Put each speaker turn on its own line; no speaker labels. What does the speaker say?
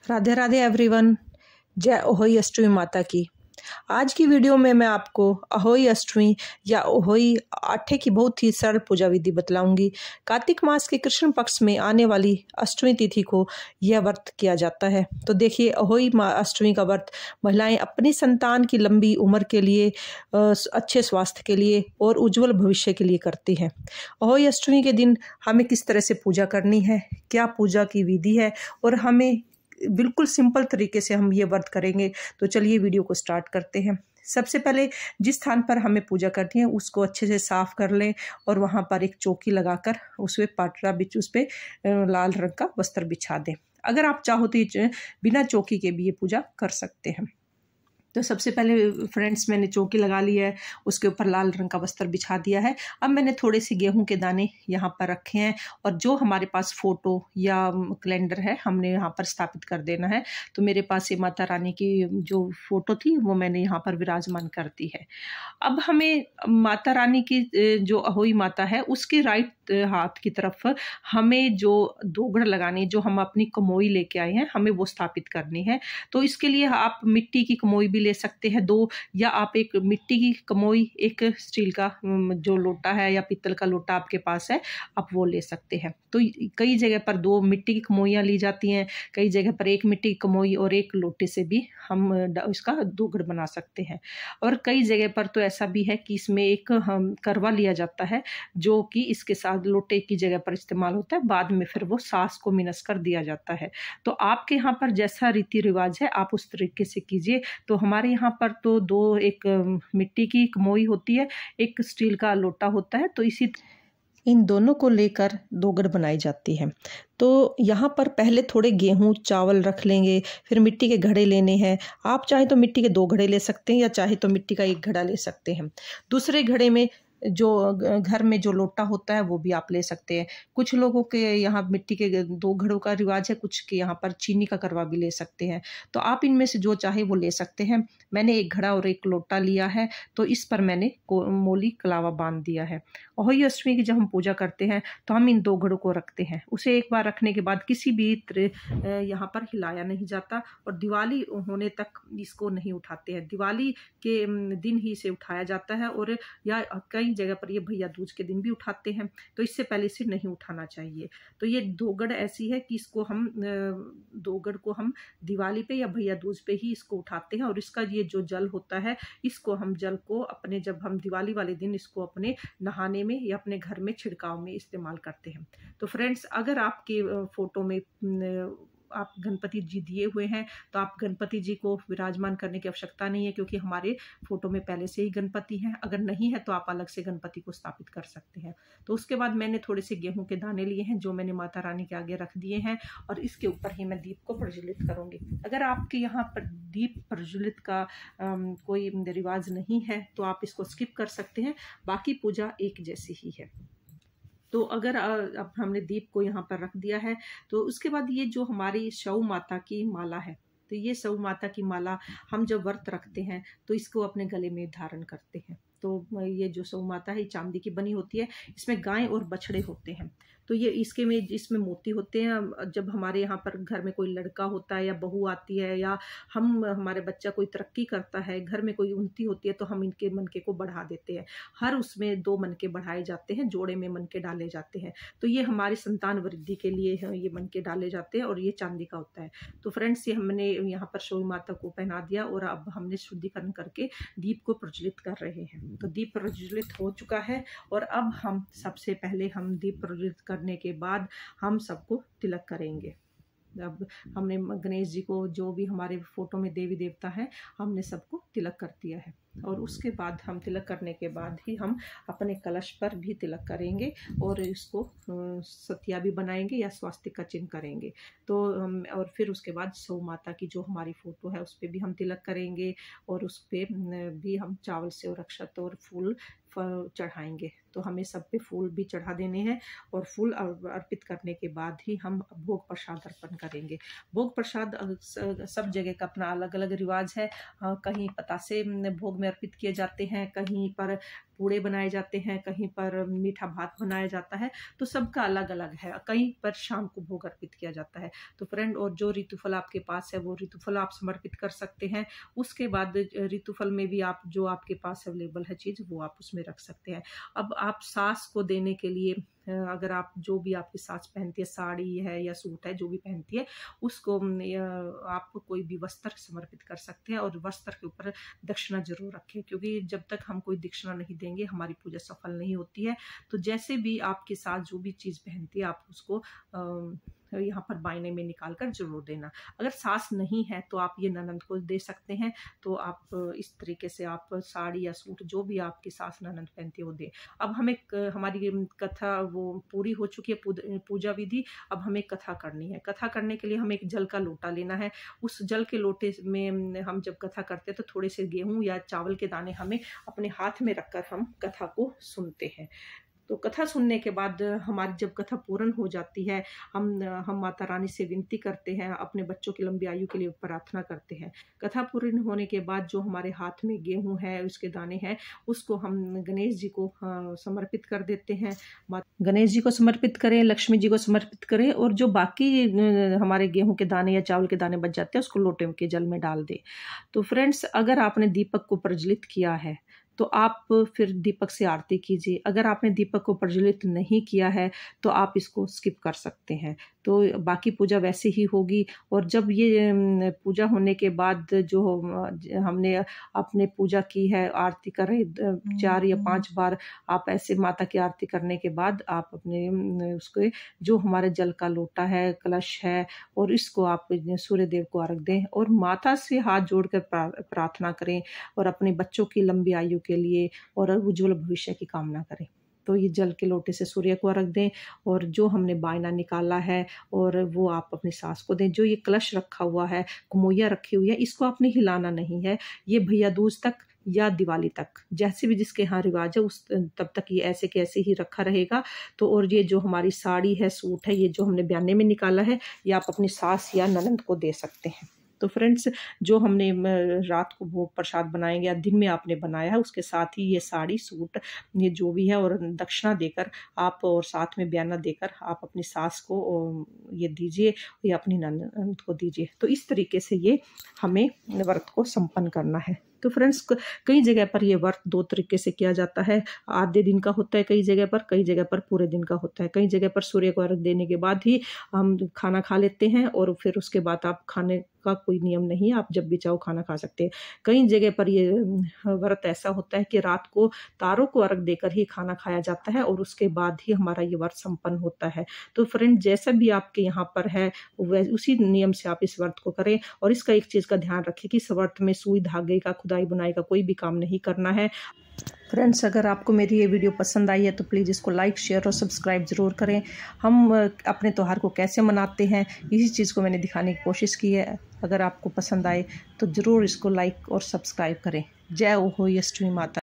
Radhe Radhe everyone. जय अहोई अष्टमी माता की। आज की वीडियो में मैं आपको अहोई अष्टमी या अहोई आठे की बहुत ही सरल पूजा विधि बतलाऊंगी। कार्तिक मास के कृष्ण पक्ष में आने वाली अष्टमी तिथि को यह व्रत किया जाता है। तो देखिए, अहोई अष्टमी का व्रत महिलाएं अपनी संतान की लंबी उम्र के लिए, अच्छे स्वास्थ्य के लिए और उज्जवल भविष्य के लिए करती हैं। अहोई अष्टमी के दिन हमें किस तरह से पूजा करनी है, क्या पूजा की विधि है और हमें बिल्कुल सिंपल तरीके से हम ये व्रत करेंगे। तो चलिए वीडियो को स्टार्ट करते हैं। सबसे पहले जिस स्थान पर हमें पूजा करनी है उसको अच्छे से साफ कर लें और वहाँ पर एक चौकी लगाकर उसमें पाटरा उस पर लाल रंग का वस्त्र बिछा दें। अगर आप चाहो तो बिना चौकी के भी ये पूजा कर सकते हैं। तो सबसे पहले फ्रेंड्स मैंने चौकी लगा ली है, उसके ऊपर लाल रंग का वस्त्र बिछा दिया है। अब मैंने थोड़े से गेहूं के दाने यहाँ पर रखे हैं और जो हमारे पास फोटो या कैलेंडर है हमने यहाँ पर स्थापित कर देना है। तो मेरे पास ये माता रानी की जो फोटो थी वो मैंने यहाँ पर विराजमान कर दी है। अब हमें माता रानी की जो अहोई माता है उसके राइट हाथ की तरफ हमें जो दोगड़ लगानी, जो हम अपनी कमोई लेके आए हैं, हमें वो स्थापित करनी है। तो इसके लिए आप मिट्टी की कमोई भी ले सकते हैं 2, या आप एक मिट्टी की कमोई, एक स्टील का जो लोटा है या पीतल का लोटा आपके पास है आप वो ले सकते हैं। तो कई जगह पर 2 मिट्टी की कमोइयाँ ली जाती हैं, कई जगह पर एक मिट्टी की कमोई और एक लोटे से भी हम इसका दोगड़ बना सकते हैं। और कई जगह पर तो ऐसा भी है कि इसमें एक करवा लिया जाता है जो कि इसके साथ लोटे की जगह पर इस्तेमाल होता है, बाद में फिर वो सास को मिनस कर दिया जाता है। तो आपके यहाँ पर जैसा रीति रिवाज है आप उस तरीके से कीजिए। तो हमारे यहाँ पर तो 2, एक मिट्टी की कमोई होती है, एक स्टील का लोटा होता है। तो इन दोनों को लेकर दोगड़ बनाई जाती है। तो यहाँ पर पहले थोड़े गेहूं चावल रख लेंगे, फिर मिट्टी के घड़े लेने हैं। आप चाहे तो मिट्टी के 2 घड़े ले सकते हैं या चाहे तो मिट्टी का 1 घड़ा ले सकते हैं। दूसरे घड़े में जो घर में जो लोटा होता है वो भी आप ले सकते हैं। कुछ लोगों के यहाँ मिट्टी के 2 घड़ों का रिवाज है, कुछ के यहाँ पर चीनी का करवा भी ले सकते हैं। तो आप इनमें से जो चाहे वो ले सकते हैं। मैंने 1 घड़ा और 1 लोटा लिया है, तो इस पर मैंने मोली कलावा बांध दिया है। अहोई अष्टमी की जब हम पूजा करते हैं तो हम इन 2 घड़ों को रखते हैं। उसे एक बार रखने के बाद किसी भी तरह यहाँ पर हिलाया नहीं जाता और दिवाली होने तक इसको नहीं उठाते हैं। दिवाली के दिन ही इसे उठाया जाता है और या कई जगह पर ये भैया दूज के दिन भी उठाते हैं। तो इससे पहले इसे नहीं उठाना चाहिए। तो ये दोगड़ ऐसी है कि इसको हम दोगड़ को हम दिवाली पे या भैया दूज पे ही इसको उठाते हैं। और इसका ये जो जल होता है, इसको हम जल को अपने, जब हम दिवाली वाले दिन इसको अपने नहाने में या अपने घर में छिड़काव में इस्तेमाल करते हैं। तो फ्रेंड्स, अगर आपके फोटो में आप गणपति जी दिए हुए हैं तो आप गणपति जी को विराजमान करने की आवश्यकता नहीं है, क्योंकि हमारे फोटो में पहले से ही गणपति हैं। अगर नहीं है तो आप अलग से गणपति को स्थापित कर सकते हैं। तो उसके बाद मैंने थोड़े से गेहूं के दाने लिए हैं जो मैंने माता रानी के आगे रख दिए हैं और इसके ऊपर ही मैं दीप को प्रज्वलित करूंगी। अगर आपके यहाँ पर दीप प्रज्वलित का कोई रिवाज नहीं है तो आप इसको स्किप कर सकते हैं, बाकी पूजा एक जैसी ही है। तो अगर अब हमने दीप को यहाँ पर रख दिया है तो उसके बाद ये जो हमारी शौ माता की माला है, तो ये शौ माता की माला हम जब व्रत रखते हैं तो इसको अपने गले में धारण करते हैं। तो ये जो शौ माता है चांदी की बनी होती है, इसमें गाय और बछड़े होते हैं। तो ये इसमें मोती होते हैं। जब हमारे यहाँ पर घर में कोई लड़का होता है या बहू आती है या हमारे बच्चा कोई तरक्की करता है, घर में कोई उन्नति होती है, तो हम इनके मनके को बढ़ा देते हैं। हर उसमें 2 मनके बढ़ाए जाते हैं, जोड़े में मनके डाले जाते हैं। तो ये हमारी संतान वृद्धि के लिए ये मनके डाले जाते हैं और ये चांदी का होता है। तो फ्रेंड्स, ये हमने यहाँ पर शौ माता को पहना दिया और अब हमने शुद्धिकरण करके दीप को प्रज्वलित कर रहे हैं। तो दीप प्रज्वलित हो चुका है और अब हम सबसे पहले हम दीप प्रज्वलित करने के बाद हम सबको तिलक करेंगे। अब हमने गणेश जी को, जो भी हमारे फोटो में देवी देवता है, हमने सबको तिलक कर दिया है। और उसके बाद हम तिलक करने के बाद ही हम अपने कलश पर भी तिलक करेंगे और इसको सतिया भी बनाएंगे या स्वास्तिक का चिन्ह करेंगे। तो हम, और फिर उसके बाद शौ माता की जो हमारी फोटो है उस पर भी हम तिलक करेंगे और उस पर भी हम चावल से और अक्षत और फूल चढ़ाएंगे। तो हमें सब पे फूल भी चढ़ा देने हैं और फूल अर्पित करने के बाद ही हम भोग प्रसाद अर्पण करेंगे। भोग प्रसाद सब जगह का अपना अलग अलग रिवाज है। कहीं पतासे भोग में अर्पित किए जाते हैं, कहीं पर पूड़े बनाए जाते हैं, कहीं पर मीठा भात बनाया जाता है, तो सबका अलग अलग है। कहीं पर शाम को भोग अर्पित किया जाता है। तो फ्रेंड, और जो ऋतुफल आपके पास है वो ऋतुफल आप समर्पित कर सकते हैं। उसके बाद ऋतुफल में भी आप जो आपके पास अवेलेबल है चीज़ वो आप उसमें रख सकते हैं। अब आप सास को देने के लिए अगर आप जो भी आपकी सास पहनती है, साड़ी है या सूट है, जो भी पहनती है, उसको आप कोई भी वस्त्र समर्पित कर सकते हैं। और वस्त्र के ऊपर दक्षिणा जरूर रखें, क्योंकि जब तक हम कोई दक्षिणा नहीं देंगे हमारी पूजा सफल नहीं होती है। तो जैसे भी आपकी सास जो भी चीज़ पहनती है आप उसको यहाँ पर बायने में निकाल कर जरूर देना। अगर सास नहीं है तो आप ये ननंद को दे सकते हैं। तो आप इस तरीके से आप साड़ी या सूट जो भी आपकी सास ननंद पहनती है वो दे। अब हमें हमारी कथा वो पूरी हो चुकी है, पूजा विधि। अब हमें कथा करनी है। कथा करने के लिए हमें एक जल का लोटा लेना है। उस जल के लोटे में हम जब कथा करते हैं तो थोड़े से गेहूं या चावल के दाने हमें अपने हाथ में रखकर हम कथा को सुनते हैं। तो कथा सुनने के बाद हमारी जब कथा पूर्ण हो जाती है, हम माता रानी से विनती करते हैं, अपने बच्चों की लंबी आयु के लिए प्रार्थना करते हैं। कथा पूर्ण होने के बाद जो हमारे हाथ में गेहूं है, उसके दाने हैं, उसको हम गणेश जी को समर्पित कर देते हैं। गणेश जी को समर्पित करें, लक्ष्मी जी को समर्पित करें, और जो बाकी हमारे गेहूं के दाने या चावल के दाने बच जाते हैं उसको लोटे के जल में डाल दें। तो फ्रेंड्स, अगर आपने दीपक को प्रज्वलित किया है तो आप फिर दीपक से आरती कीजिए। अगर आपने दीपक को प्रज्वलित नहीं किया है तो आप इसको स्किप कर सकते हैं। तो बाकी पूजा वैसे ही होगी। और जब ये पूजा होने के बाद जो हमने अपने पूजा की है, आरती कर रहे 4 या 5 बार आप ऐसे माता की आरती करने के बाद आप अपने उसके जो हमारे जल का लोटा है, कलश है, और इसको आप सूर्य देव को अर्घ दें और माता से हाथ जोड़कर प्रार्थना करें और अपने बच्चों की लंबी आयु के लिए और उज्जवल भविष्य की कामना करें। तो ये जल के लोटे से सूर्य को अर्घ दें, और जो हमने बायना निकाला है और वो आप अपनी सास को दें। जो ये कलश रखा हुआ है, कुमोइया रखी हुई है, इसको आपने हिलाना नहीं है। ये भैया दूज तक या दिवाली तक, जैसे भी जिसके यहाँ रिवाज है उस तब तक ये ऐसे के ऐसे ही रखा रहेगा। तो और ये जो हमारी साड़ी है, सूट है, ये जो हमने बयाने में निकाला है, ये आप अपनी सास या ननंद को दे सकते हैं। तो फ्रेंड्स, जो हमने रात को भोग प्रसाद बनाएंगे या दिन में आपने बनाया है, उसके साथ ही ये साड़ी, सूट, ये जो भी है, और दक्षिणा देकर आप और साथ में बयाना देकर आप अपनी सास को ये दीजिए या अपनी ननद को दीजिए। तो इस तरीके से ये हमें व्रत को संपन्न करना है। तो फ्रेंड्स, कई जगह पर ये व्रत 2 तरीके से किया जाता है। आधे दिन का होता है कई जगह पर पूरे दिन का होता है। कई जगह पर सूर्य को अर्घ देने के बाद ही हम खाना खा लेते हैं, और फिर उसके बाद आप खाने का कोई नियम नहीं, आप जब भी चाहो खाना खा सकते हैं। कई जगह पर ये व्रत ऐसा होता है कि रात को तारों को अर्घ देकर ही खाना खाया जाता है, और उसके बाद ही हमारा ये व्रत संपन्न होता है। तो फ्रेंड, जैसा भी आपके यहाँ पर है उसी नियम से आप इस व्रत को करें। और इसका एक चीज़ का ध्यान रखें कि इस व्रत में सुई धागे का, खुदाई बुनाई का कोई भी काम नहीं करना है। फ्रेंड्स, अगर आपको मेरी ये वीडियो पसंद आई है तो प्लीज़ इसको लाइक, शेयर और सब्सक्राइब ज़रूर करें। हम अपने त्यौहार को कैसे मनाते हैं, इसी चीज़ को मैंने दिखाने की कोशिश की है। अगर आपको पसंद आए तो ज़रूर इसको लाइक और सब्सक्राइब करें। जय अहोई अष्टमी माता।